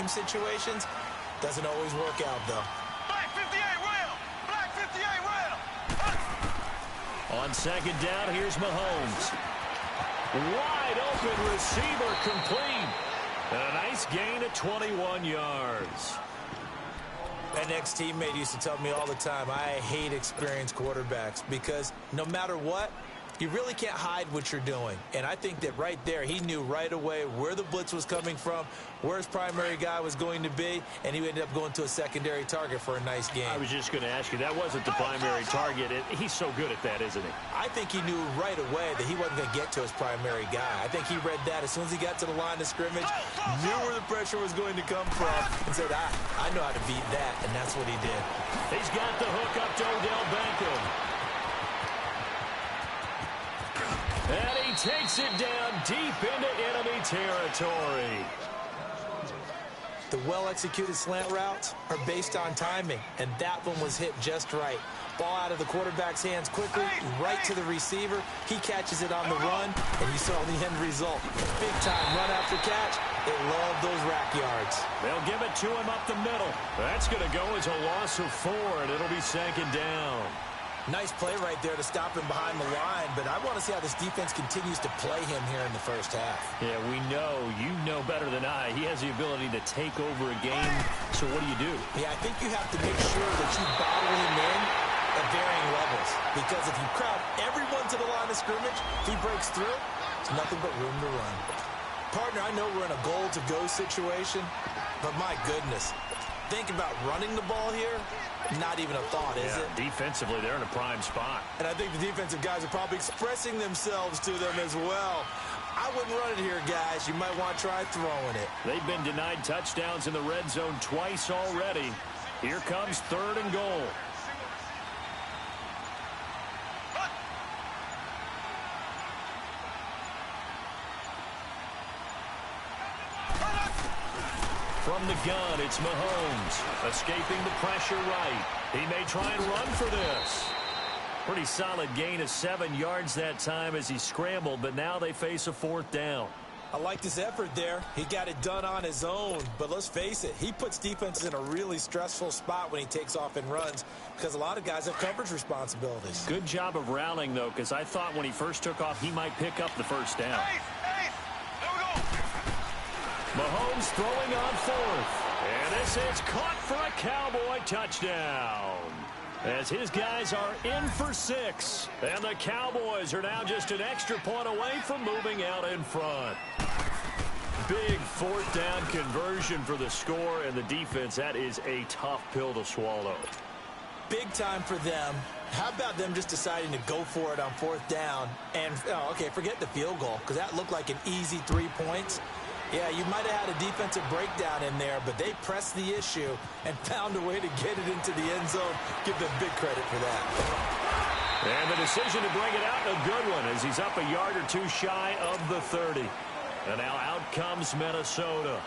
game situations. Doesn't always work out, though. Black 58 rail! Black 58 rail! On second down, here's Mahomes. Wide open receiver complete. And a nice gain of 21 yards. An ex-teammate used to tell me all the time, I hate experienced quarterbacks because no matter what, you really can't hide what you're doing. And I think that right there, he knew right away where the blitz was coming from, where his primary guy was going to be, and he ended up going to a secondary target for a nice game. I was just going to ask you, that wasn't the primary target. He's so good at that, isn't he? I think he knew right away that he wasn't going to get to his primary guy. I think he read that as soon as he got to the line of scrimmage, knew where the pressure was going to come from, and said, I know how to beat that, and that's what he did. He's got the hook up to Odell Beckham. And he takes it down deep into enemy territory. The well-executed slant routes are based on timing, and that one was hit just right. Ball out of the quarterback's hands quickly, right to the receiver. He catches it on the run, and you saw the end result. Big-time run after catch. They love those rack yards. They'll give it to him up the middle. That's going to go as a loss of 4, and it'll be second down. Nice play right there to stop him behind the line, but I want to see how this defense continues to play him here in the first half. Yeah, you know better than I. He has the ability to take over a game, so what do? Yeah, I think you have to make sure that you bottle him in at varying levels, because if you crowd everyone to the line of scrimmage, if he breaks through, it's nothing but room to run. Partner, I know we're in a goal-to-go situation, but my goodness, think about running the ball here. Not even a thought, is it? Defensively, they're in a prime spot. And I think the defensive guys are probably expressing themselves to them as well. I wouldn't run it here, guys. You might want to try throwing it. They've been denied touchdowns in the red zone twice already. Here comes 3rd and goal. From the gun, it's Mahomes. Escaping the pressure right. He may try and run for this. Pretty solid gain of 7 yards that time as he scrambled, but now they face a 4th down. I like his effort there. He got it done on his own, but let's face it, he puts defenses in a really stressful spot when he takes off and runs because a lot of guys have coverage responsibilities. Good job of rallying, though, because I thought when he first took off, he might pick up the first down. Mahomes throwing on 4th. And this is caught for a Cowboy touchdown. As his guys are in for 6. And the Cowboys are now just an extra point away from moving out in front. Big 4th down conversion for the score and the defense. That is a tough pill to swallow. Big time for them. How about them just deciding to go for it on 4th down? And, okay, forget the field goal because that looked like an easy 3 points. Yeah, you might have had a defensive breakdown in there, but they pressed the issue and found a way to get it into the end zone. Give them big credit for that. And the decision to bring it out, a good one, as he's up a yard or 2 shy of the 30. And now out comes Minnesota.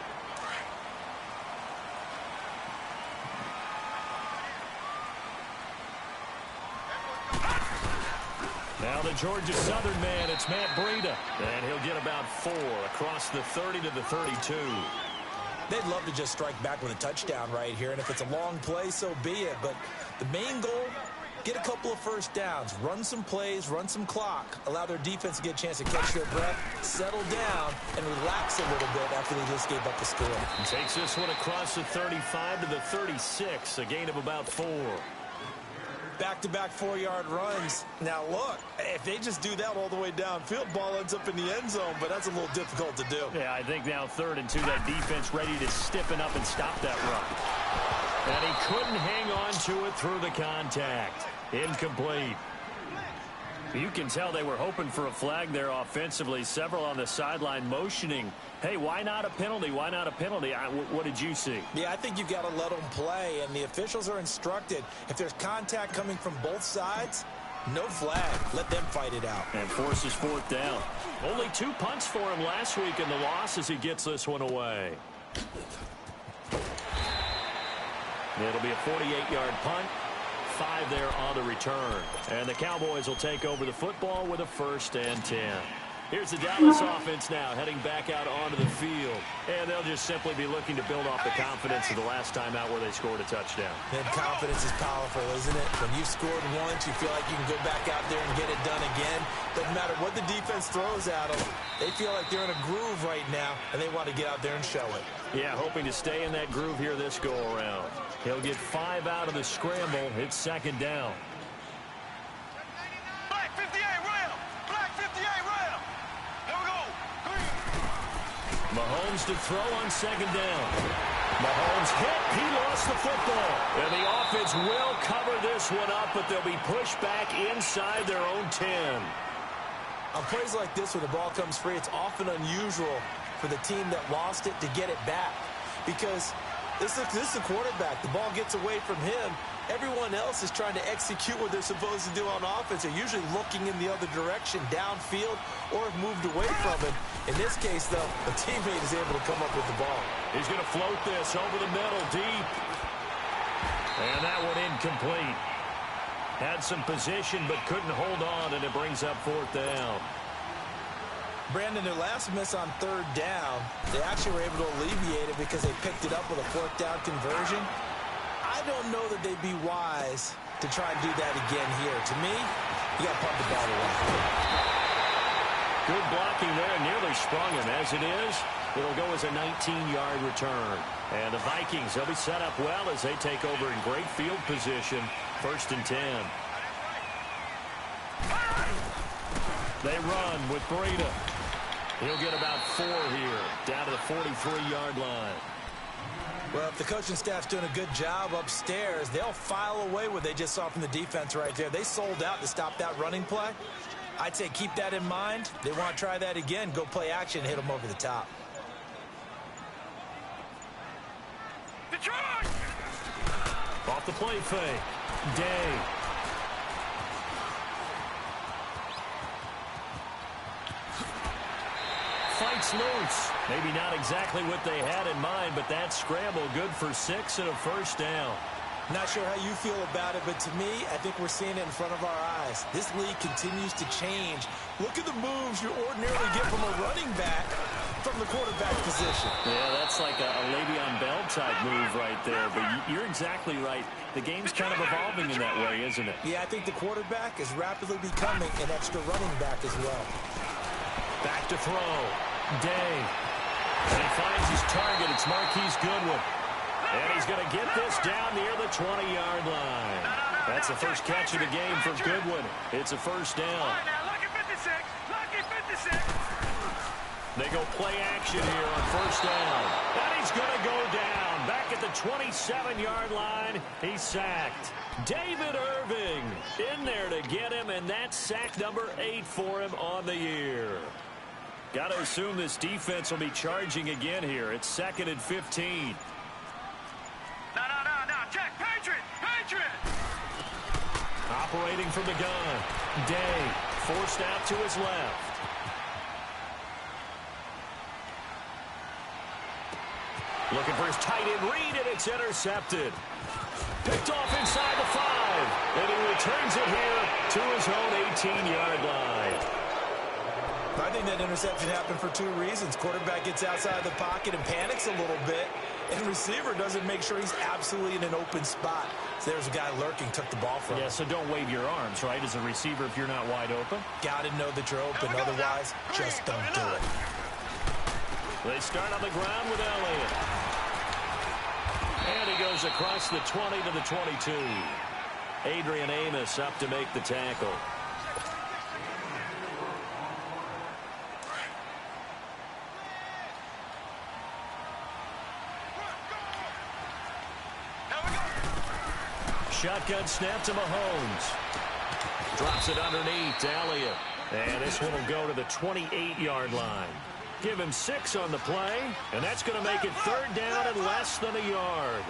Now the Georgia Southern man, it's Matt Breida. And he'll get about 4 across the 30 to the 32. They'd love to just strike back with a touchdown right here, and if it's a long play, so be it. But the main goal, get a couple of first downs, run some plays, run some clock, allow their defense to get a chance to catch their breath, settle down, and relax a little bit after they just gave up the score. And takes this one across the 35 to the 36, a gain of about 4. Back-to-back 4-yard runs. Now, look, if they just do that all the way downfield, ball ends up in the end zone, but that's a little difficult to do. Yeah, I think now 3rd and 2, that defense ready to stiffen up and stop that run. And he couldn't hang on to it through the contact. Incomplete. You can tell they were hoping for a flag there offensively. Several on the sideline motioning, hey, why not a penalty? Why not a penalty? What did you see? Yeah, I think you've got to let them play, and the officials are instructed. If there's contact coming from both sides, no flag. Let them fight it out. And forces 4th down. Only 2 punts for him last week in the loss as he gets this one away. It'll be a 48-yard punt. 5 there on the return. And the Cowboys will take over the football with a 1st and 10. Here's the Dallas offense now heading back out onto the field. And they'll just simply be looking to build off the confidence of the last time out where they scored a touchdown. And confidence is powerful, isn't it? When you've scored once, you feel like you can go back out there and get it done again. Doesn't matter what the defense throws at them. They feel like they're in a groove right now, and they want to get out there and show it. Yeah, hoping to stay in that groove here this go-around. He'll get 5 out of the scramble. It's second down. Black 58 rail. Black 58 rail. Here we go. Green. Mahomes to throw on second down. Mahomes hit. He lost the football. And the offense will cover this one up, but they'll be pushed back inside their own 10. On plays like this where the ball comes free, it's often unusual for the team that lost it to get it back. Because this is the quarterback. The ball gets away from him. Everyone else is trying to execute what they're supposed to do on offense. They're usually looking in the other direction, downfield, or have moved away from it. In this case, though, a teammate is able to come up with the ball. He's going to float this over the middle, deep. And that one incomplete. Had some position, but couldn't hold on, and it brings up fourth down. Brandon, their last miss on third down, they actually were able to alleviate it because they picked it up with a fourth down conversion. I don't know that they'd be wise to try and do that again here. To me, you got to pump the ball away. Good blocking there, nearly sprung him. As it is, it'll go as a 19-yard return. And the Vikings, they'll be set up well as they take over in great field position. First and 10. They run with Breida. He'll get about 4 here, down to the 43-yard line. Well, if the coaching staff's doing a good job upstairs, they'll file away what they just saw from the defense right there. They sold out to stop that running play. I'd say keep that in mind. They want to try that again. Go play action, hit them over the top. Detroit! Off the play fake. Day. Fights loose. Maybe not exactly what they had in mind, but that scramble good for 6 and a first down. Not sure how you feel about it, but to me, I think we're seeing it in front of our eyes. This league continues to change. Look at the moves you ordinarily get from a running back from the quarterback position. Yeah, that's like a Le'Veon Bell type move right there, but you're exactly right. The game's kind of evolving in that way, isn't it? Yeah, I think the quarterback is rapidly becoming an extra running back as well. Back to throw. Day. And he finds his target. It's Marquise Goodwin. And he's going to get this down near the 20-yard line. That's the first catch of the game for Goodwin. It's a first down. All right, now, lucky 56. Lucky 56. They go play action here on first down. And he's going to go down. Back at the 27-yard line. He's sacked. David Irving in there to get him, and that's sack number 8 for him on the year. Got to assume this defense will be charging again here. It's 2nd and 15. No. Check. Patriot. Operating from the gun. Day forced out to his left. Looking for his tight end read, and it's intercepted. Picked off inside the 5. And he returns it here to his own 18-yard line. I think that interception happened for 2 reasons. Quarterback gets outside the pocket and panics a little bit, and receiver doesn't make sure he's absolutely in an open spot. So there's a guy lurking, took the ball from him. Yeah, so don't wave your arms, right, as a receiver if you're not wide open. Got to know that you're open, otherwise just don't do it. They start on the ground with Elliott. And he goes across the 20 to the 22. Adrian Amos up to make the tackle. Shotgun snap to Mahomes. Drops it underneath to Elliott. And this one will go to the 28-yard line. Give him 6 on the play, and that's going to make it 3rd down and less than a yard.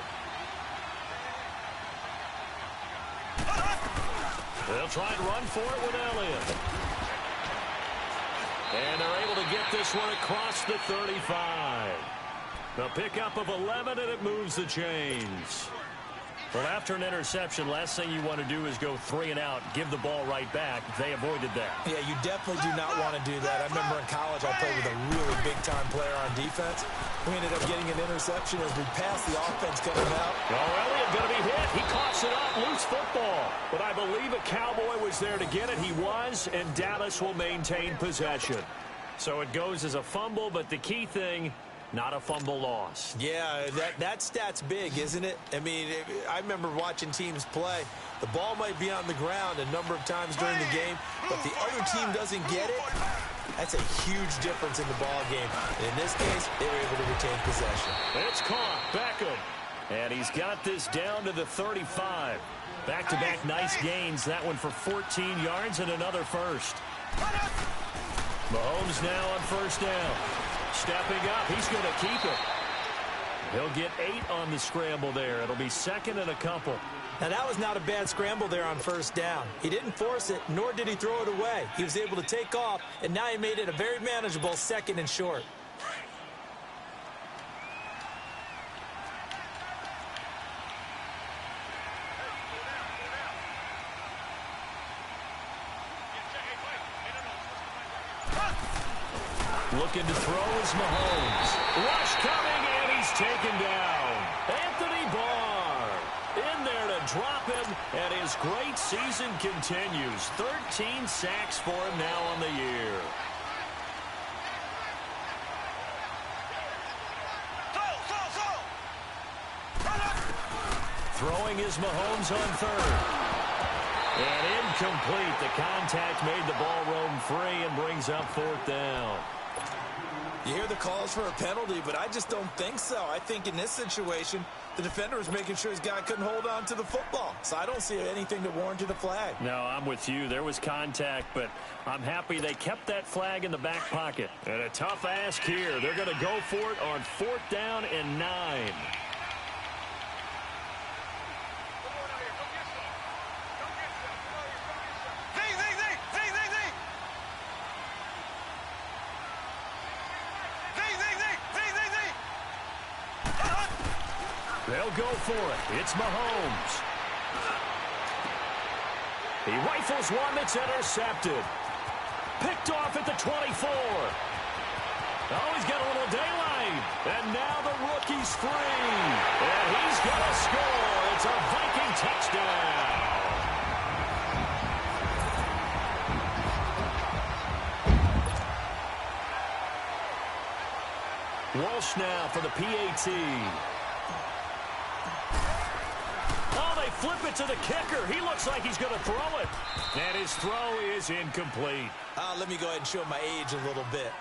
They'll try and run for it with Elliott. And they're able to get this one across the 35. A pickup of 11, and it moves the chains. Well, after an interception, last thing you want to do is go 3 and out, give the ball right back. They avoided that. Yeah, you definitely do not want to do that. I remember in college I played with a really big-time player on defense. We ended up getting an interception as we passed the offense coming out. Oh, Elliott going to be hit. He coughs it up, loose football. But I believe a Cowboy was there to get it. He was, and Dallas will maintain possession. So it goes as a fumble, but the key thing, not a fumble loss. Yeah, that stat's big, isn't it? I mean, I remember watching teams play. The ball might be on the ground a number of times during the game, but the other team doesn't get it. That's a huge difference in the ball game. And in this case, they were able to retain possession. It's caught. Beckham. And he's got this down to the 35. Back-to-back nice gains. That one for 14 yards and another first. Mahomes now on first down. Stepping up, he's going to keep it. He'll get 8 on the scramble there. It'll be 2nd and a couple. Now, that was not a bad scramble there on first down. He didn't force it, nor did he throw it away. He was able to take off, and now he made it a very manageable 2nd and short. Looking to throw is Mahomes. Rush coming, and he's taken down. Anthony Barr in there to drop him, and his great season continues. 13 sacks for him now on the year. Throwing is Mahomes on 3rd. And incomplete. The contact made the ball roam free and brings up 4th down. You hear the calls for a penalty, but I just don't think so. I think in this situation, the defender was making sure his guy couldn't hold on to the football. So I don't see anything to warrant a flag. No, I'm with you. There was contact, but I'm happy they kept that flag in the back pocket. And a tough ask here. They're going to go for it on 4th down and 9. They'll go for it. It's Mahomes. He rifles one that's intercepted. Picked off at the 24. Oh, he's got a little daylight. And now the rookie's free. And he's going to score. It's a Viking touchdown. Walsh now for the PAT. Flip it to the kicker. He looks like he's going to throw it. And his throw is incomplete. Let me go ahead and show my age a little bit.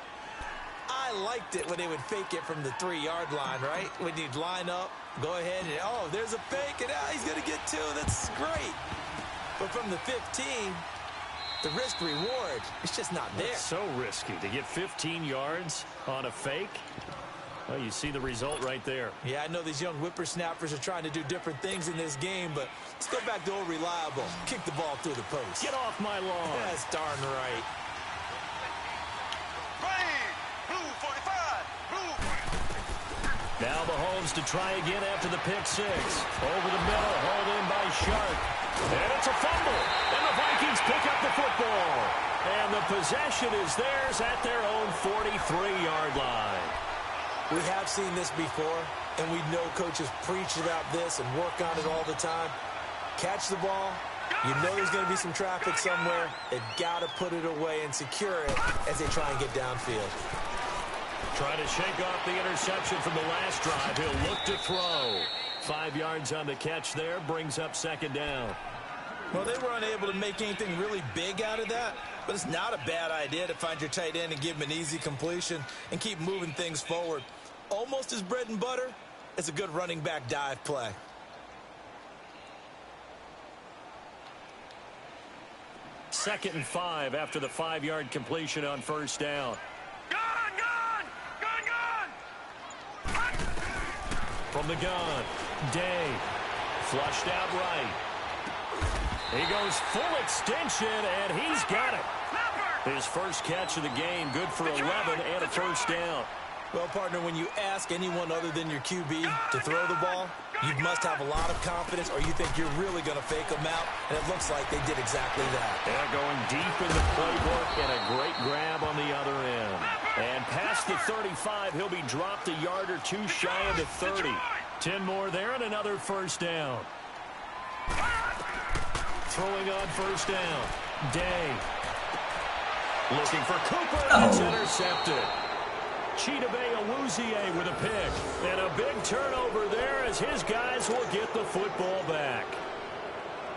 I liked it when they would fake it from the 3-yard line, right? When you'd line up, go ahead and, oh, there's a fake, and he's going to get 2. That's great. But from the 15, the risk-reward, it's just not there. It's so risky to get 15 yards on a fake. Well, you see the result right there. Yeah, I know these young whippersnappers are trying to do different things in this game, but let's go back to old reliable. Kick the ball through the post. Get off my lawn. That's darn right. Blue 45. Blue. Now Mahomes to try again after the pick 6. Over the middle, hauled in by Sharp. And it's a fumble. And the Vikings pick up the football. And the possession is theirs at their own 43-yard line. We have seen this before, and we know coaches preach about this and work on it all the time. Catch the ball. You know there's going to be some traffic somewhere. They've got to put it away and secure it as they try and get downfield. Trying to shake off the interception from the last drive. He'll look to throw. 5 yards on the catch there. Brings up 2nd down. Well, they were unable to make anything really big out of that, but it's not a bad idea to find your tight end and give him an easy completion and keep moving things forward. Almost as bread and butter as a good running back dive play. Second and 5 after the 5-yard completion on first down. Gun! From the gun, Day. Flushed out right. He goes full extension, and he's got it. His first catch of the game, good for 11 and a first down. Well, partner, when you ask anyone other than your QB to throw the ball, you must have a lot of confidence or you think you're really going to fake them out, and it looks like they did exactly that. They're going deep in the playbook and a great grab on the other end. And past the 35, he'll be dropped a yard or two shy of the 30. 10 more there and another first down. Throwing on first down. Day. Looking for Cooper, and it's intercepted. Chidobe Awuzie with a pick. And a big turnover there as his guys will get the football back.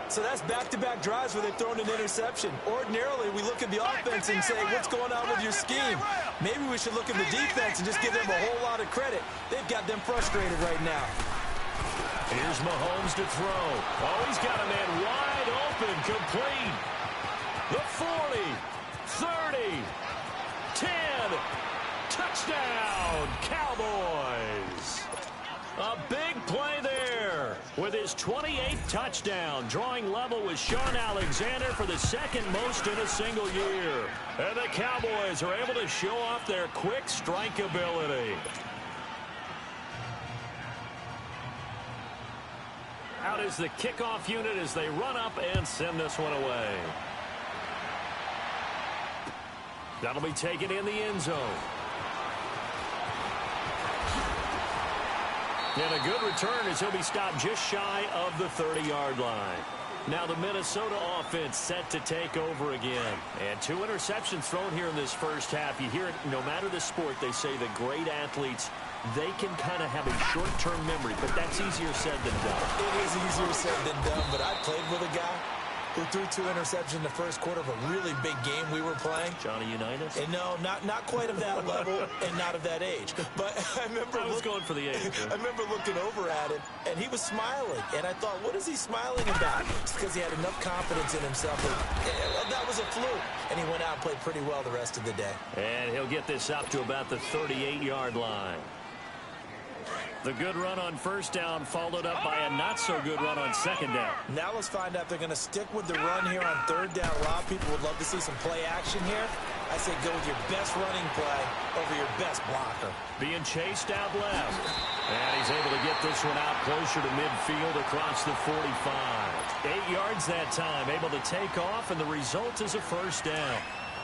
So that's back-to-back drives where they've thrown an interception. Ordinarily, we look at the offense and say, what's going on with your scheme? Maybe we should look at the defense and just give them a whole lot of credit. They've got them frustrated right now. Here's Mahomes to throw. Oh, he's got a man wide open, complete. The 40, 30, 10. Touchdown, Cowboys. A big play there with his 28th touchdown, drawing level with Sean Alexander for the second most in a single year. And the Cowboys are able to show off their quick strike ability. Out is the kickoff unit as they run up and send this one away. That'll be taken in the end zone. And a good return as he'll be stopped just shy of the 30-yard line. Now the Minnesota offense set to take over again. And 2 interceptions thrown here in this first half. You hear it, no matter the sport, they say the great athletes, they can kind of have a short-term memory, but that's easier said than done. It is easier said than done, but I played with a guy who threw 2 interceptions in the first quarter of a really big game we were playing. Johnny Unitas? And no, not quite of that level and not of that age. But I remember I was going for the age. I remember looking over at him, and he was smiling. And I thought, what is he smiling about? It's because he had enough confidence in himself. That was a fluke. And he went out and played pretty well the rest of the day. And he'll get this up to about the 38-yard line. The good run on first down followed up by a not-so-good run on second down. Now let's find out they're going to stick with the run here on third down. A lot of people would love to see some play action here. I say go with your best running play over your best blocker. Being chased out left. And he's able to get this one out closer to midfield across the 45. 8 yards that time, able to take off, and the result is a first down.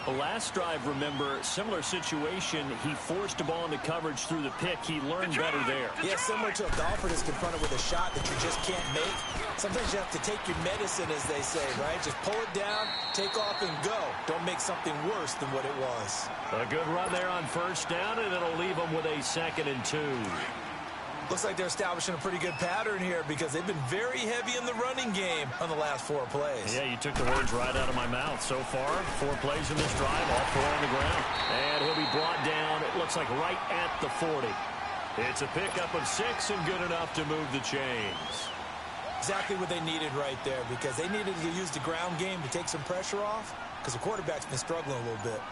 The last drive, remember, similar situation. He forced a ball into coverage through the pick. He learned better there. Yeah, similar to a golfer that's confronted with a shot that you just can't make. Sometimes you have to take your medicine, as they say, right? Just pull it down, take off, and go. Don't make something worse than what it was. A good run there on first down, and it'll leave them with a 2nd and 2. Looks like they're establishing a pretty good pattern here because they've been very heavy in the running game on the last 4 plays. Yeah, you took the words right out of my mouth. So far, 4 plays in this drive, all 4 on the ground. And he'll be brought down, it looks like right at the 40. It's a pickup of 6 and good enough to move the chains. Exactly what they needed right there because they needed to use the ground game to take some pressure off because the quarterback's been struggling a little bit.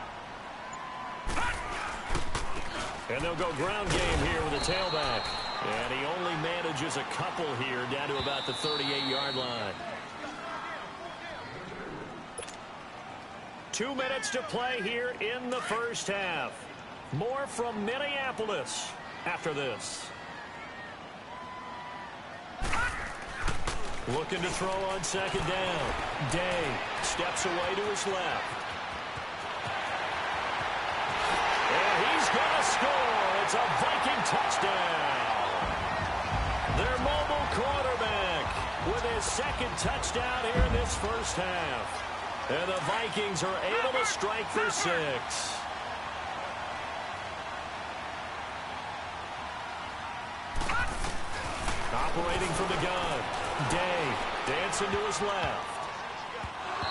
And they'll go ground game here with a tailback. And he only manages a couple here down to about the 38-yard line. 2 minutes to play here in the first half. More from Minneapolis after this. Looking to throw on second down. Day steps away to his left. And he's going to score. It's a Viking touchdown. Their mobile quarterback with his 2nd touchdown here in this first half. And the Vikings are able to strike for 6. Operating from the gun. Day dancing to his left.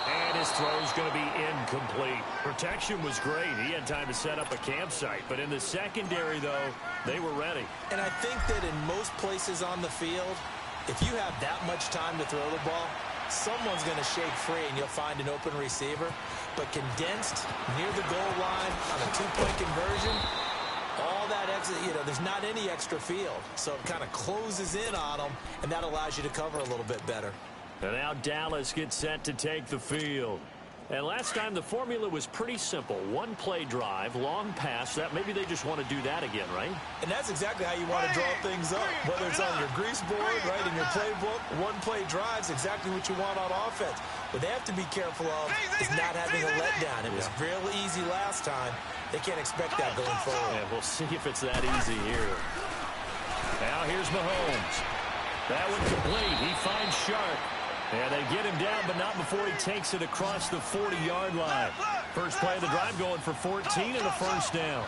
And his throw's going to be incomplete. Protection was great. He had time to set up a campsite. But in the secondary, though, they were ready. And I think that in most places on the field, if you have that much time to throw the ball, someone's going to shake free and you'll find an open receiver. But condensed near the goal line on a 2-point conversion, all that extra, there's not any extra field. So it kind of closes in on them, and that allows you to cover a little bit better. And now Dallas gets set to take the field. And last time the formula was pretty simple. One play drive, long pass. That maybe they just want to do that again, right? And that's exactly how you want to draw things up. Whether it's on your grease board, right, in your playbook, one play drive's exactly what you want on offense. What they have to be careful of is not having a letdown. It was real easy last time. They can't expect that going forward. Yeah, we'll see if it's that easy here. Now here's Mahomes. That one complete. He finds Sharp. And they get him down, but not before he takes it across the 40-yard line. First play of the drive going for 14 and a first down.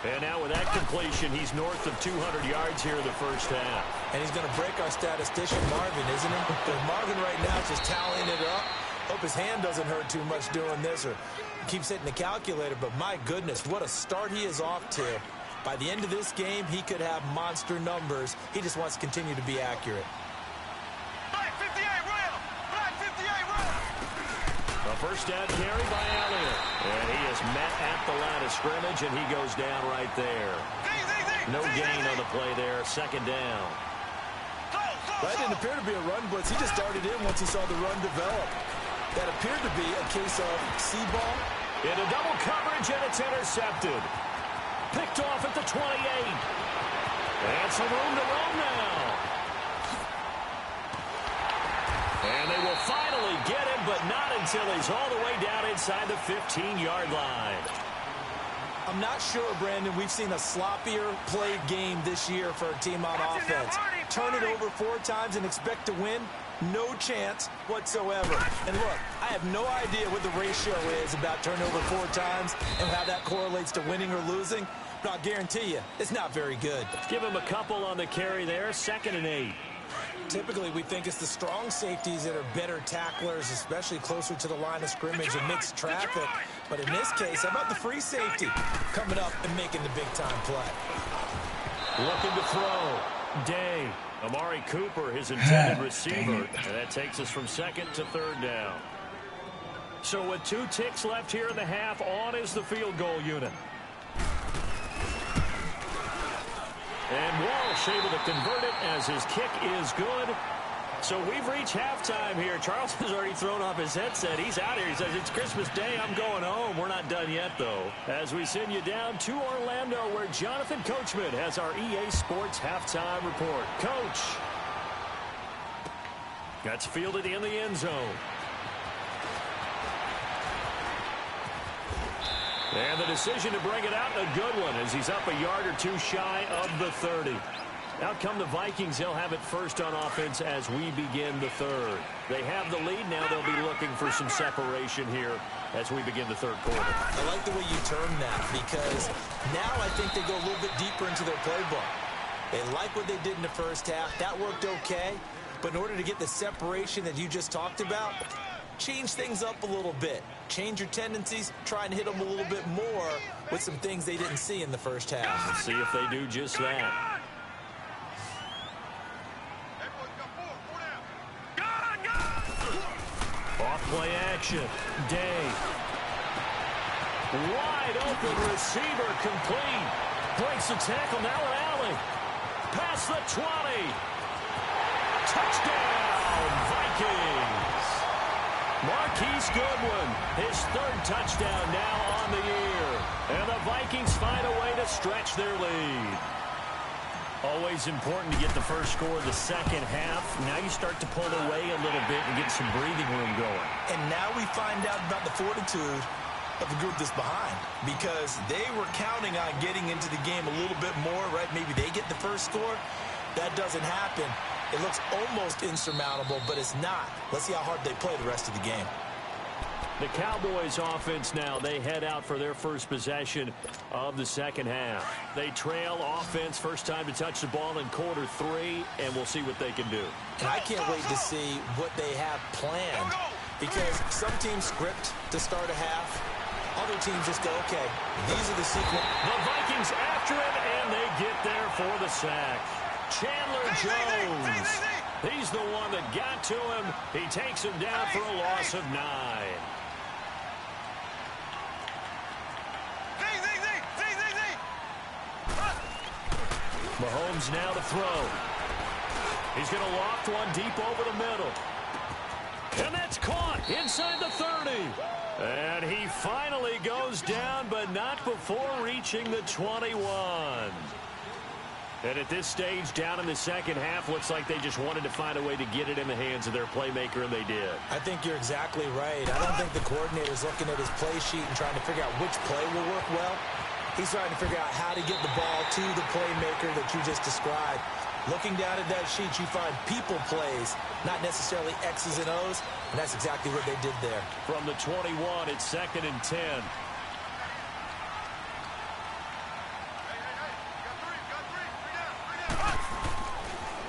And now with that completion, he's north of 200 yards here in the first half. And he's going to break our statistician, Marvin, isn't he? Because Marvin right now is just tallying it up. Hope his hand doesn't hurt too much doing this or keeps hitting the calculator. But my goodness, what a start he is off to. By the end of this game, he could have monster numbers. He just wants to continue to be accurate. A first down carry by Elliott. And he is met at the line of scrimmage, and he goes down right there. No gain on the play there. Second down. That didn't appear to be a run blitz. He just darted in once he saw the run develop. That appeared to be a case of see ball. Into double coverage, and it's intercepted. Picked off at the 28. And some room to roam now. And they will finally get him, but not until he's all the way down inside the 15-yard line. I'm not sure, Brandon, we've seen a sloppier played game this year for a team on offense. Turn it over 4 times and expect to win? No chance whatsoever. And look, I have no idea what the ratio is about turnover 4 times and how that correlates to winning or losing, but I'll guarantee you, it's not very good. Give him a couple on the carry there, 2nd and 8. Typically, we think it's the strong safeties that are better tacklers, especially closer to the line of scrimmage and mixed traffic. But in this case, how about the free safety coming up and making the big-time play? Looking to throw. Day. Amari Cooper, his intended receiver. And that takes us from 2nd to 3rd down. So with 2 ticks left here in the half, on is the field goal unit. And Walsh able to convert it as his kick is good. So we've reached halftime here. Charles has already thrown off his headset. He's out here. He says, it's Christmas Day. I'm going home. We're not done yet, though. As we send you down to Orlando, where Jonathan Coachman has our EA Sports halftime report. Coach. That's fielded in the end zone. And the decision to bring it out, a good one, as he's up a yard or 2 shy of the 30. Out come the Vikings. They'll have it first on offense as we begin the 3rd. They have the lead. Now they'll be looking for some separation here as we begin the 3rd quarter. I like the way you term that, because now I think they go a little bit deeper into their playbook. They like what they did in the first half. That worked okay. But in order to get the separation that you just talked about, change things up a little bit. Change your tendencies. Try and hit them a little bit more with some things they didn't see in the first half. Let's see if they do just that. Off-play action. Day. Wide open receiver complete. Breaks the tackle. Now Alley. Past the 20. Touchdown, Vikings. Marquise Goodwin, his 3rd touchdown now on the year. And the Vikings find a way to stretch their lead. Always important to get the first score of the second half. Now you start to pull away a little bit and get some breathing room going. And now we find out about the fortitude of the group that's behind, because they were counting on getting into the game a little bit more, right? Maybe they get the first score. That doesn't happen. It looks almost insurmountable, but it's not. Let's see how hard they play the rest of the game. The Cowboys offense now, they head out for their first possession of the second half. They trail offense, first time to touch the ball in quarter 3, and we'll see what they can do. And I can't wait to see what they have planned, because some teams script to start a half. Other teams just go, okay, these are the sequence. The Vikings after him, and they get there for the sack. Chandler Jones. He's the one that got to him. He takes him down for a loss of 9. Mahomes now to throw. He's going to loft one deep over the middle. And that's caught inside the 30. And he finally goes down, but not before reaching the 21. And at this stage, down in the second half, looks like they just wanted to find a way to get it in the hands of their playmaker, and they did. I think you're exactly right. I don't think the coordinator's looking at his play sheet and trying to figure out which play will work well. He's trying to figure out how to get the ball to the playmaker that you just described. Looking down at that sheet, you find people plays, not necessarily X's and O's, and that's exactly what they did there. From the 21, it's 2nd and 10.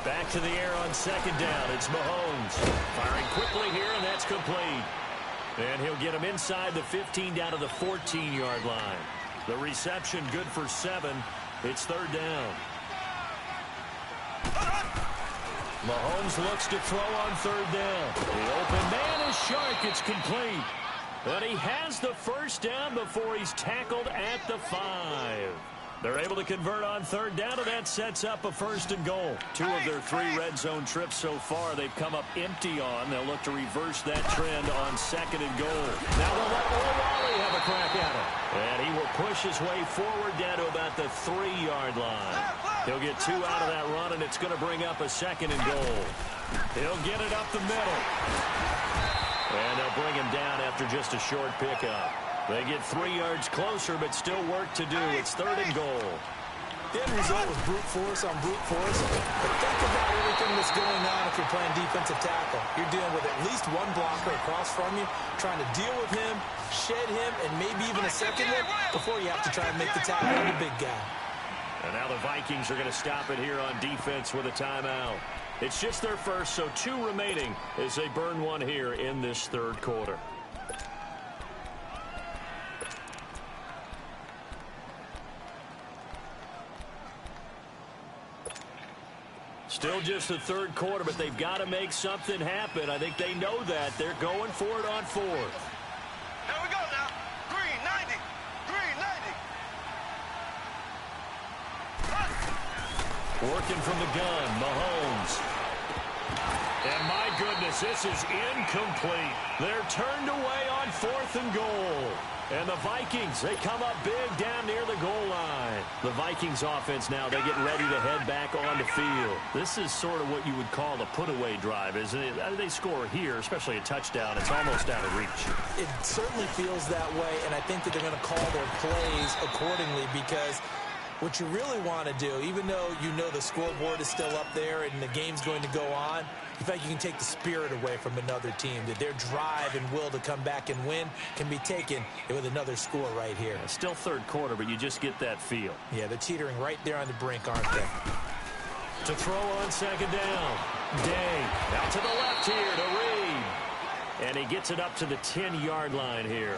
Back to the air on 2nd down. It's Mahomes. Firing quickly here, and that's complete. And he'll get him inside the 15 down to the 14-yard line. The reception good for 7. It's 3rd down. Mahomes looks to throw on 3rd down. The open man is Shark. It's complete. And he has the 1st down before he's tackled at the 5. They're able to convert on 3rd down, and that sets up a 1st and goal. 2 of their 3 red zone trips so far they've come up empty on. They'll look to reverse that trend on 2nd and goal. Now they'll let Olawale have a crack at it. And he will push his way forward down to about the 3-yard line. He'll get 2 out of that run, and it's going to bring up a 2nd and goal. He'll get it up the middle. And they'll bring him down after just a short pickup. They get 3 yards closer, but still work to do. It's 3rd and goal. The end result was brute force on brute force. But think about everything that's going on if you're playing defensive tackle. You're dealing with at least one blocker across from you, trying to deal with him, shed him, and maybe even a second one before you have to try and make the tackle on the big guy. And now the Vikings are going to stop it here on defense with a timeout. It's just their first, so 2 remaining as they burn one here in this 3rd quarter. Still just the 3rd quarter, but they've got to make something happen. I think they know that. They're going for it on 4th. Here we go now. Green 90. Green 90. Working from the gun, Mahomes. And my goodness, this is incomplete. They're turned away on 4th and goal. And the Vikings, they come up big down near the goal line. The Vikings offense now, they get ready to head back on the field. This is sort of what you would call the put-away drive, isn't it? They score here, especially a touchdown. It's almost out of reach. It certainly feels that way, and I think that they're going to call their plays accordingly because what you really want to do, even though you know the scoreboard is still up there and the game's going to go on, in fact, you can take the spirit away from another team, that their drive and will to come back and win can be taken with another score right here. Still 3rd quarter, but you just get that feel. Yeah, they're teetering right there on the brink, aren't they? To throw on 2nd down. Day out to the left here to Reed. And he gets it up to the 10-yard line here.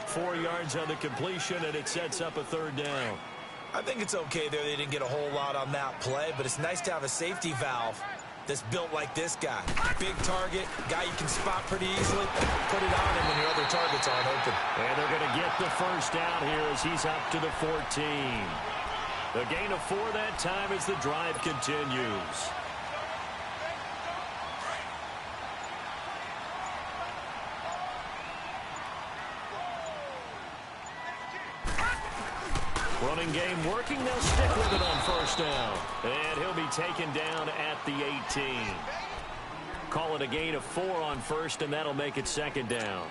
4 yards on the completion, and it sets up a 3rd down. I think it's okay there. They didn't get a whole lot on that play, but it's nice to have a safety valve that's built like this guy. Big target, guy you can spot pretty easily. Put it on him when your other targets aren't open. And they're going to get the 1st down here as he's up to the 14. The gain of 4 that time as the drive continues. Running game working. They'll stick with it on 1st down. And he'll be taken down at the 18. Call it a gain of 4 on 1st, and that'll make it 2nd down.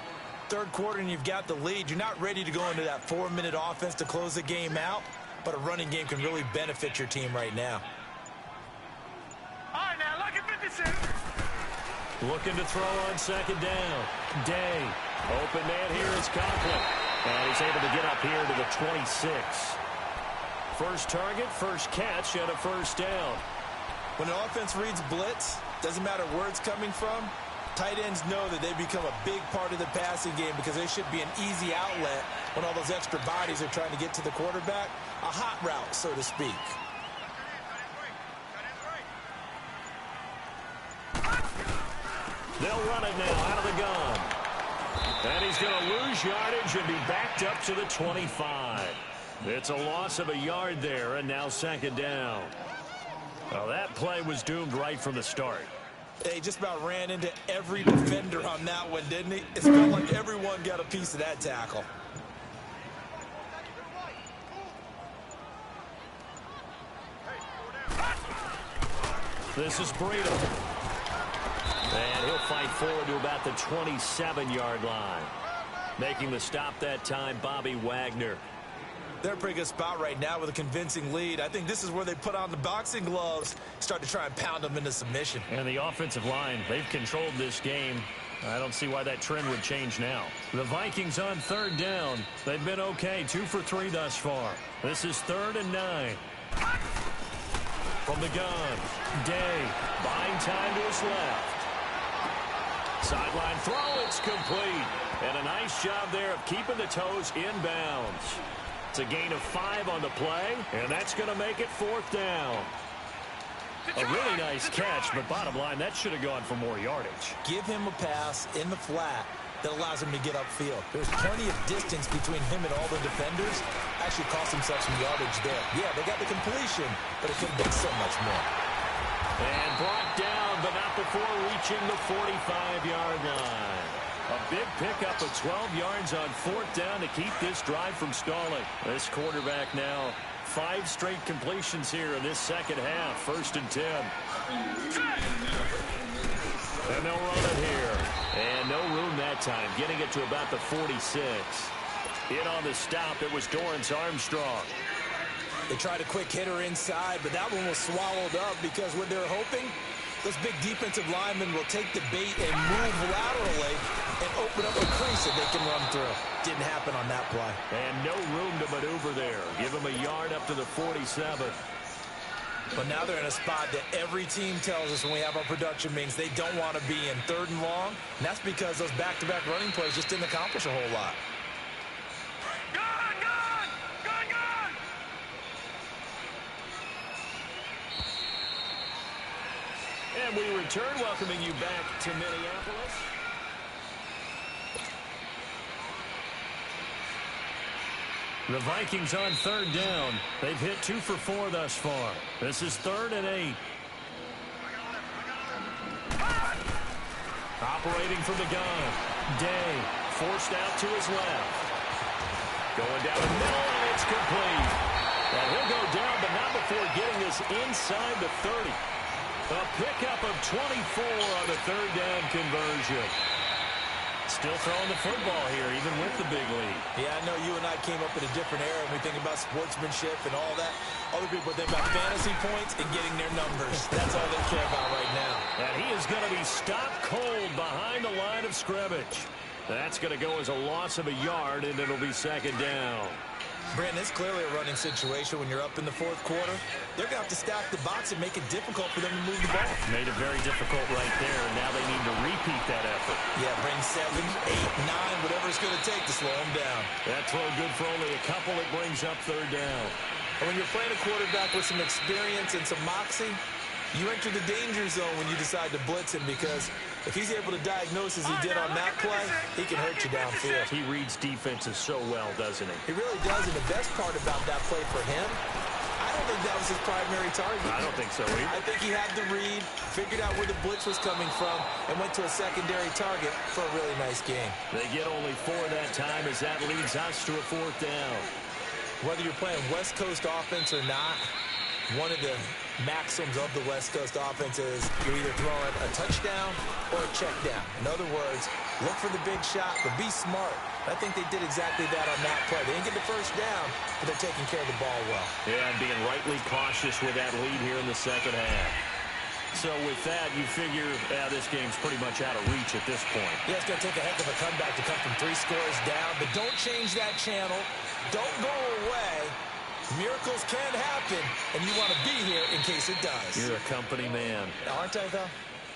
3rd quarter, and you've got the lead. You're not ready to go into that 4-minute offense to close the game out, but a running game can really benefit your team right now. All right, now, look at 56. Looking to throw on 2nd down. Day. Open man here is Conklin. And he's able to get up here to the 26. First target, first catch, and a 1st down. When an offense reads blitz, doesn't matter where it's coming from, tight ends know that they become a big part of the passing game because they should be an easy outlet when all those extra bodies are trying to get to the quarterback. A hot route, so to speak. They'll run it now out of the gun. And he's going to lose yardage and be backed up to the 25. It's a loss of a yard there, and now 2nd down. Well, that play was doomed right from the start. He just about ran into every defender on that one, didn't he? It felt like everyone got a piece of that tackle. This is Breida. And he'll fight forward to about the 27-yard line. Making the stop that time, Bobby Wagner. They're in a pretty good spot right now with a convincing lead. I think this is where they put on the boxing gloves, start to try and pound them into submission. And the offensive line, they've controlled this game. I don't see why that trend would change now. The Vikings on third down. They've been okay, 2 for 3 thus far. This is 3rd and 9. From the gun, Day, buying time to his left. Sideline throw, it's complete. And a nice job there of keeping the toes inbounds. It's a gain of 5 on the play, and that's going to make it 4th down. A really nice catch, but bottom line, that should have gone for more yardage. Give him a pass in the flat that allows him to get upfield. There's plenty of distance between him and all the defenders. Actually cost himself some yardage there. Yeah, they got the completion, but it could have been so much more. And brought down, but not before reaching the 45-yard line. A big pickup of 12 yards on 4th down to keep this drive from stalling. This quarterback now 5 straight completions here in this second half. 1st and 10. And they'll run it here. And no room that time. Getting it to about the 46. In on the stop, it was Dorrance Armstrong. They tried a quick hitter inside, but that one was swallowed up because what they're hoping, those big defensive linemen will take the bait and move laterally and open up a crease that they can run through. Didn't happen on that play. And no room to maneuver there. Give them a yard up to the 47. But now they're in a spot that every team tells us when we have our production meetings they don't want to be in 3rd and long. And that's because those back-to-back running plays just didn't accomplish a whole lot. And we return, welcoming you back to Minneapolis. The Vikings on 3rd down. They've hit 2 for 4 thus far. This is 3rd and 8. Operating from the gun. Day forced out to his left. Going down the middle, and it's complete. And he'll go down, but not before getting this inside the 30. A pickup of 24 on the 3rd down conversion. Still throwing the football here, even with the big lead. Yeah, I know you and I came up in a different era, and we think about sportsmanship and all that. Other people think about fantasy points and getting their numbers. That's all they care about right now. And he is going to be stopped cold behind the line of scrimmage. That's going to go as a loss of a yard, and it'll be 2nd down. Brandon, it's clearly a running situation when you're up in the 4th quarter. They're going to have to stack the box and make it difficult for them to move the ball. Made it very difficult right there, and now they need to repeat that effort. Yeah, bring 7, 8, 9, whatever it's going to take to slow them down. That throw good for only a couple. It brings up 3rd down. And when you're playing a quarterback with some experience and some moxie, you enter the danger zone when you decide to blitz him because if he's able to diagnose as he did on that play, he can hurt you downfield. He reads defenses so well, doesn't he? He really does, and the best part about that play for him, I don't think that was his primary target. I don't think so either. I think he had the read, figured out where the blitz was coming from, and went to a secondary target for a really nice game. They get only 4 that time as that leads us to a 4th down. Whether you're playing West Coast offense or not, one of the maxims of the West Coast offense is you're either throwing a touchdown or a check down. In other words, look for the big shot, but be smart. I think they did exactly that on that play. They didn't get the 1st down, but they're taking care of the ball well. Yeah, and being rightly cautious with that lead here in the 2nd half. So with that, you figure this game's pretty much out of reach at this point. Yeah, it's going to take a heck of a comeback to come from 3 scores down, but don't change that channel. Don't go away. Miracles can happen, and you want to be here in case it does. You're a company man. Aren't I, though?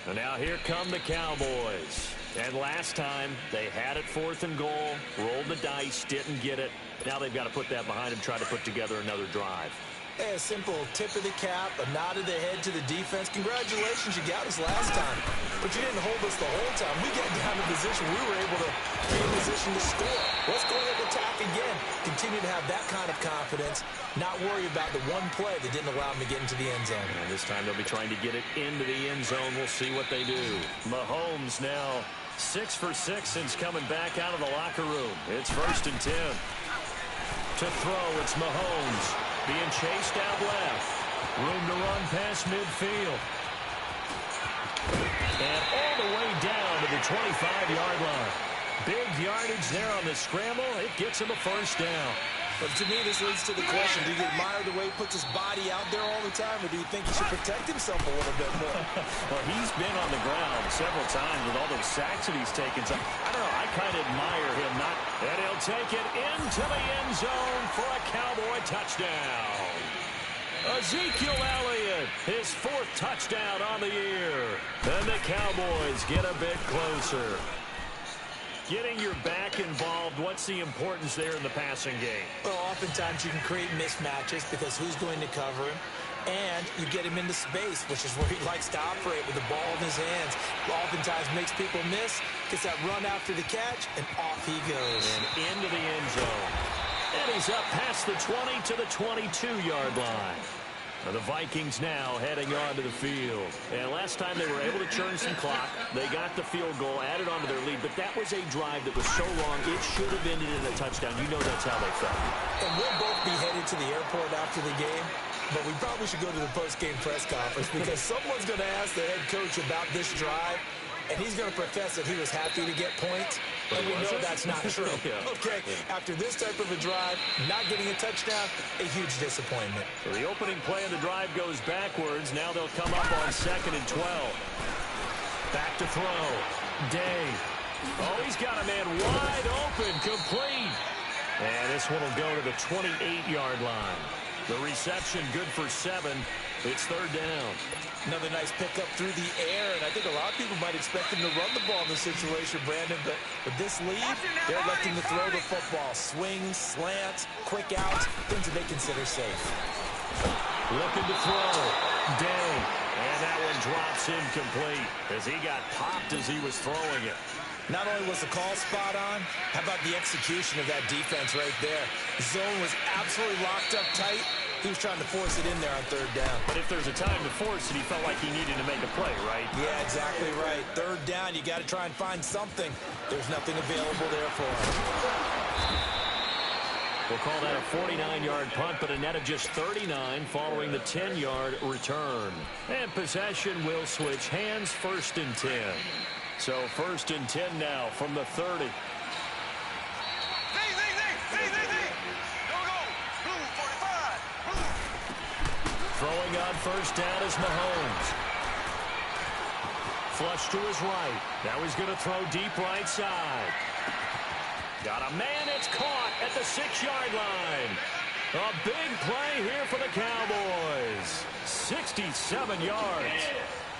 And now here come the Cowboys. And last time, they had it 4th and goal, rolled the dice, didn't get it. Now they've got to put that behind them, try to put together another drive. Hey, a simple tip of the cap, a nod of the head to the defense. Congratulations, you got us last time. But you didn't hold us the whole time. We got down to position. We were able to be in position to score. Let's go ahead and attack again. Continue to have that kind of confidence. Not worry about the one play that didn't allow them to get into the end zone. And this time they'll be trying to get it into the end zone. We'll see what they do. Mahomes now 6 for 6 since coming back out of the locker room. It's 1st and 10. To throw, it's Mahomes. Being chased out left. Room to run past midfield. And all the way down to the 25-yard line. Big yardage there on the scramble. It gets him a 1st down. But to me, this leads to the question, do you admire the way he puts his body out there all the time, or do you think he should protect himself a little bit more? Well, he's been on the ground several times with all those sacks that he's taken. So, I don't know, I kind of admire him. And he'll take it into the end zone for a Cowboy touchdown. Ezekiel Elliott, his 4th touchdown on the year. And the Cowboys get a bit closer. Getting your back involved, what's the importance there in the passing game? Well, oftentimes you can create mismatches because who's going to cover him? And you get him into space, which is where he likes to operate with the ball in his hands. Oftentimes makes people miss, gets that run after the catch, and off he goes. And into the end zone. And he's up past the 20 to the 22-yard line. The Vikings now heading onto the field. And last time they were able to churn some clock. They got the field goal, added on to their lead. But that was a drive that was so long, it should have ended in a touchdown. You know that's how they felt. And we'll both be headed to the airport after the game. But we probably should go to the post-game press conference because someone's going to ask the head coach about this drive. And he's going to profess that he was happy to get points. And we know that's not true. Okay, after this type of a drive, not getting a touchdown, a huge disappointment. So the opening play of the drive goes backwards. Now they'll come up on 2nd and 12. Back to throw. Day. Oh, he's got a man wide open, complete. And this one will go to the 28-yard line. The reception good for 7. It's 3rd down. Another nice pickup through the air, and I think a lot of people might expect him to run the ball in this situation, Brandon, but with this lead, they're electing to throw the football. Swings, slants, quick outs, things that they consider safe. Looking to throw. Day. And that one drops incomplete as he got popped as he was throwing it. Not only was the call spot on, how about the execution of that defense right there? The zone was absolutely locked up tight. He was trying to force it in there on 3rd down. But if there's a time to force it, he felt like he needed to make a play, right? Yeah, exactly right. 3rd down, you got to try and find something. There's nothing available there for him. We'll call that a 49-yard punt, but a net of just 39 following the 10-yard return. And possession will switch hands, 1st and 10. So 1st and 10 now from the 30. Throwing on 1st down is Mahomes. Flush to his right. Now he's going to throw deep right side. Got a man, it's caught at the 6-yard line. A big play here for the Cowboys. 67 yards.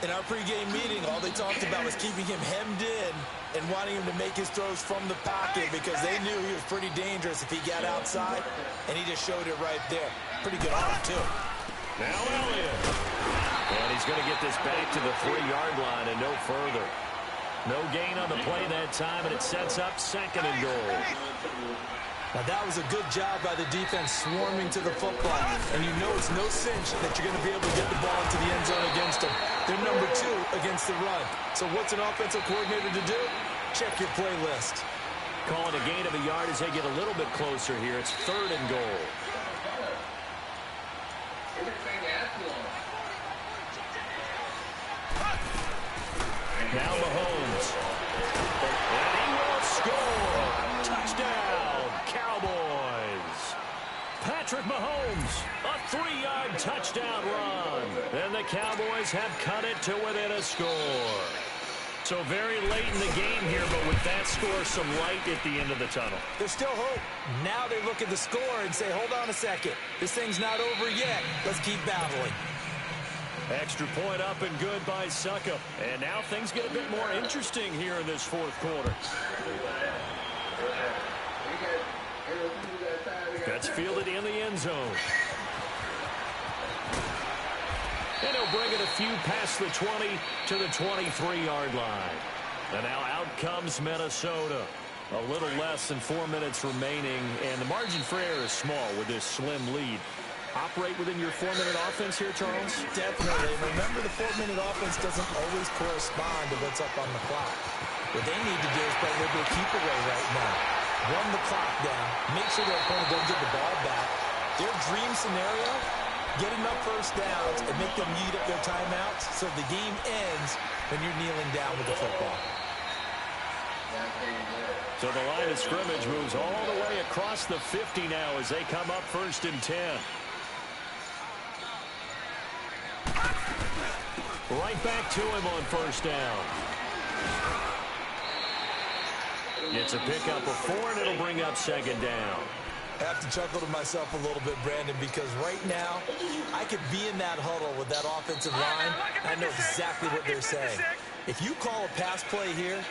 In our pregame meeting, all they talked about was keeping him hemmed in and wanting him to make his throws from the pocket because they knew he was pretty dangerous if he got outside, and he just showed it right there. Pretty good arm, too. Now Elliott. And he's going to get this back to the 3-yard line and no further. No gain on the play that time, and it sets up 2nd and goal. Now, that was a good job by the defense swarming to the football. And you know it's no cinch that you're going to be able to get the ball into the end zone against them. They're number 2 against the run. So what's an offensive coordinator to do? Check your play list. Calling a gain of a yard as they get a little bit closer here. It's 3rd and goal. Now Mahomes. And he will score. Touchdown, Cowboys. Patrick Mahomes, a 3-yard touchdown run. And the Cowboys have cut it to within a score. So very late in the game here, but with that score, some light at the end of the tunnel. There's still hope. Now they look at the score and say, hold on a second. This thing's not over yet. Let's keep battling. Extra point up and good by Suckup. And now things get a bit more interesting here in this 4th quarter. That's fielded in the end zone. And he'll bring it a few past the 20 to the 23-yard line. And now out comes Minnesota. A little less than 4 minutes remaining, and the margin for error is small with this slim lead. Operate within your 4-minute offense here, Charles? Definitely. Remember, the 4-minute offense doesn't always correspond to what's up on the clock. What they need to do is play a little bit of keep away right now. Run the clock down. Make sure their opponent doesn't get the ball back. Their dream scenario, get enough first downs and make them eat up their timeouts so the game ends when you're kneeling down with the football. So the line of scrimmage moves all the way across the 50 now as they come up 1st and 10. Right back to him on 1st down. It's a pickup of 4, and it'll bring up 2nd down. I have to chuckle to myself a little bit, Brandon, because right now I could be in that huddle with that offensive line. I know exactly what they're saying. If you call a pass play here,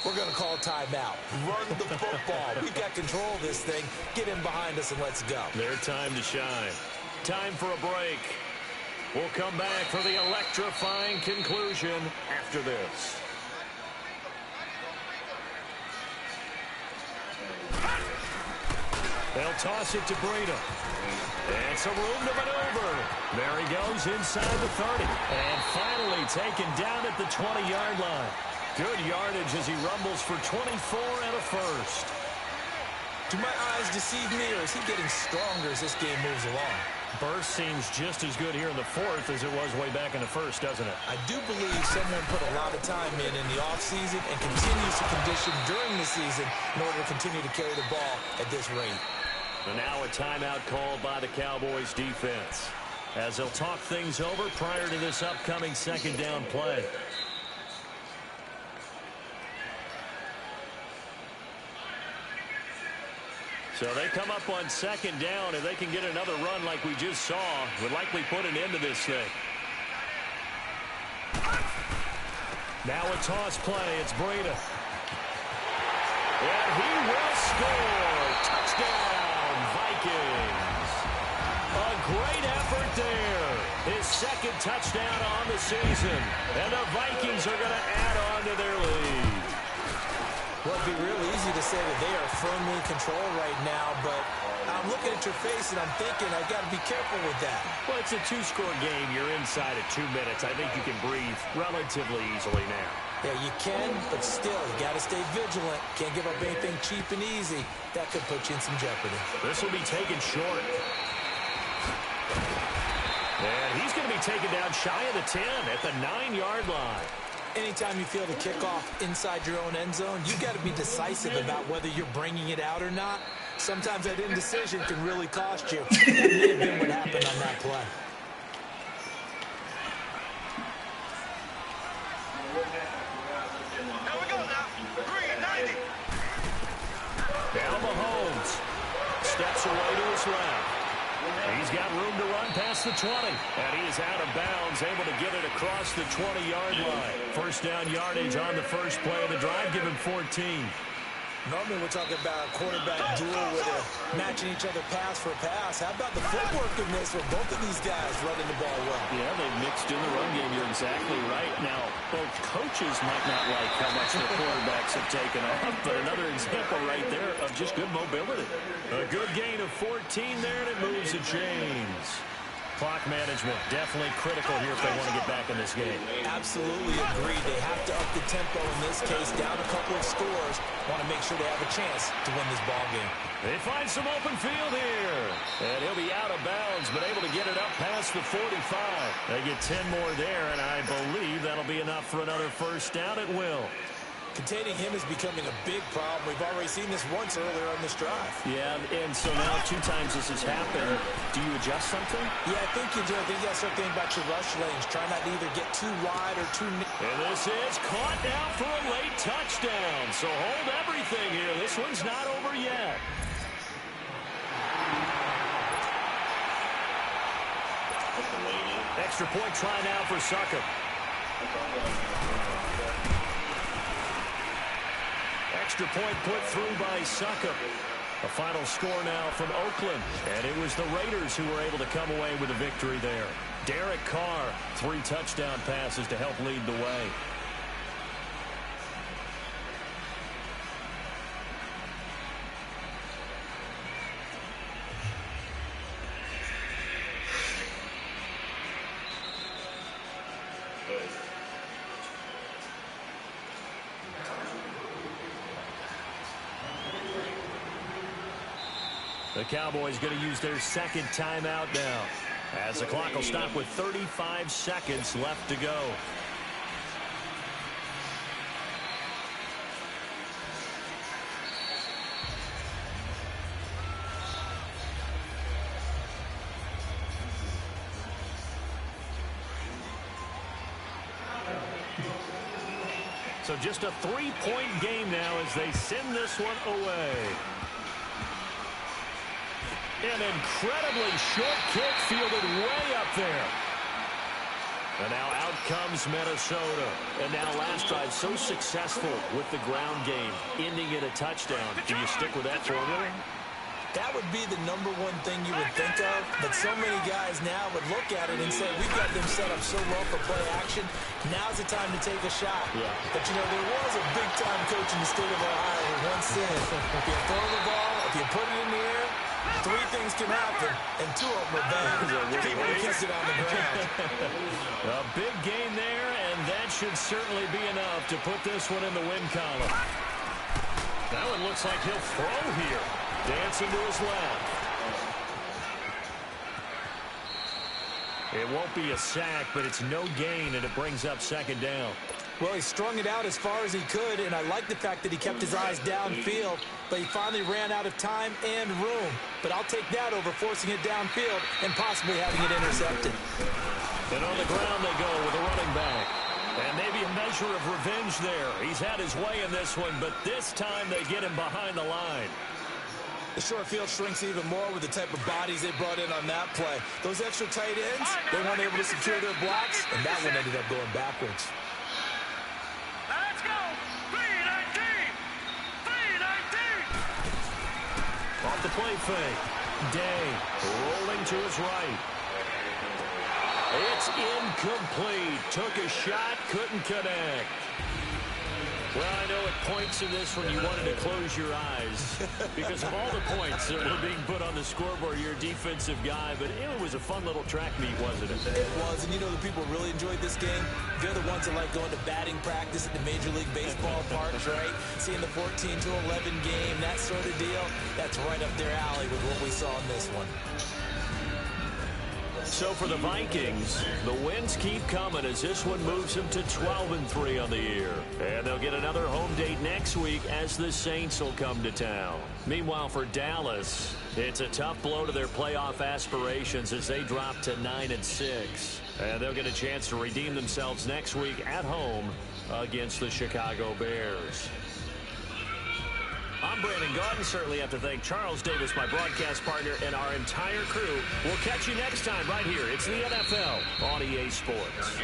we're going to call a timeout. Run the football. We've got control of this thing. Get in behind us and let's go. Their time to shine. Time for a break. We'll come back for the electrifying conclusion after this. They'll toss it to Breida. And some room to maneuver. There he goes inside the 30. And finally taken down at the 20-yard line. Good yardage as he rumbles for 24 and a first. Do my eyes deceive me, or is he getting stronger as this game moves along? Burst seems just as good here in the 4th as it was way back in the 1st, doesn't it? I do believe someone put a lot of time in the offseason and continues to condition during the season in order to continue to carry the ball at this rate. And now a timeout called by the Cowboys defense as they'll talk things over prior to this upcoming 2nd down play. So they come up on 2nd down. If they can get another run like we just saw, would likely put an end to this thing. Now a toss play. It's Breida. And he will score. Touchdown, Vikings. A great effort there. His 2nd touchdown on the season. And the Vikings are going to add on to their lead. Well, it'd be real easy to say that they are firmly in control right now, but I'm looking at your face and I'm thinking I've got to be careful with that. Well, it's a 2-score game. You're inside at 2 minutes. I think you can breathe relatively easily now. Yeah, you can, but still, you got to stay vigilant. Can't give up anything cheap and easy. That could put you in some jeopardy. This will be taken short. And he's going to be taken down shy of the 10 at the 9-yard line. Anytime you feel the kickoff inside your own end zone, you got to be decisive about whether you're bringing it out or not. Sometimes that indecision can really cost you. That may have been what happened on that play. Here we go now. Green, 90. Now Mahomes steps away to his left. He's got room to run past the 20. And he is out of bounds, able to get it across the 20-yard line. 1st down yardage on the first play of the drive, give him 14. Normally we're talking about a quarterback duel where they're matching each other pass for pass. How about the footwork in this with both of these guys running the ball well? Yeah, they've mixed in the run game. You're exactly right. Now, both coaches might not like how much their quarterbacks have taken off, but another example right there of just good mobility. A good gain of 14 there, and it moves the chains. Clock management, definitely critical here if they want to get back in this game. Absolutely agree. They have to up the tempo in this case, down a couple of scores. Want to make sure they have a chance to win this ball game. They find some open field here. And he'll be out of bounds, but able to get it up past the 45. They get 10 more there, and I believe that'll be enough for another 1st down at will. Containing him is becoming a big problem. We've already seen this once earlier on this drive. Yeah, and so now 2 times this has happened. Do you adjust something? Yeah, I think you do. I think you got to start thinking about your rush lanes. Try not to either get too wide or too... And this is caught now for a late touchdown. So hold everything here. This one's not over yet. Extra point try now for Succop. Extra point put through by Succop. A final score now from Oakland. And it was the Raiders who were able to come away with a victory there. Derek Carr, 3 touchdown passes to help lead the way. The Cowboys going to use their second timeout now, as the clock will stop with 35 seconds left to go. So just a 3-point game now as they send this one away. An incredibly short kick fielded way up there. And now out comes Minnesota. And now last drive so successful with the ground game, ending in a touchdown. Do you stick with that formula? That would be the #1 thing you would think of, but so many guys now would look at it and say, we've got them set up so well for play action. Now's the time to take a shot. Yeah. But, you know, there was a big-time coach in the state of Ohio who once said, if you throw the ball, if you put it in the air, 3 things can happen, and 2 of them are bad. People kiss it on the ground. A big gain there, and that should certainly be enough to put this one in the win column. That one looks like he'll throw here. Dancing to his left. It won't be a sack, but it's no gain, and it brings up second down. Well, he strung it out as far as he could, and I like the fact that he kept his eyes downfield, but he finally ran out of time and room. But I'll take that over forcing it downfield and possibly having it intercepted. And on the ground they go with a running back. And maybe a measure of revenge there. He's had his way in this one, but this time they get him behind the line. The short field shrinks even more with the type of bodies they brought in on that play. Those extra tight ends, they weren't able to secure their blocks, and that one ended up going backwards. Let's go! 319! 319! Off the play fake. Day rolling to his right. It's incomplete. Took a shot, couldn't connect. Well, I know at points in this one you wanted to close your eyes because of all the points that were being put on the scoreboard. You're a defensive guy, but it was a fun little track meet, wasn't it? It was, and you know the people really enjoyed this game. They're the ones that like going to batting practice at the Major League Baseball parks, right? Seeing the 14-11 game, that sort of deal, that's right up their alley with what we saw in this one. So for the Vikings, the wins keep coming as this one moves them to 12-3 on the year. And they'll get another home date next week as the Saints will come to town. Meanwhile, for Dallas, it's a tough blow to their playoff aspirations as they drop to 9-6. And they'll get a chance to redeem themselves next week at home against the Chicago Bears. I'm Brandon Gaudin. Certainly have to thank Charles Davis, my broadcast partner, and our entire crew. We'll catch you next time right here. It's the NFL on EA Sports.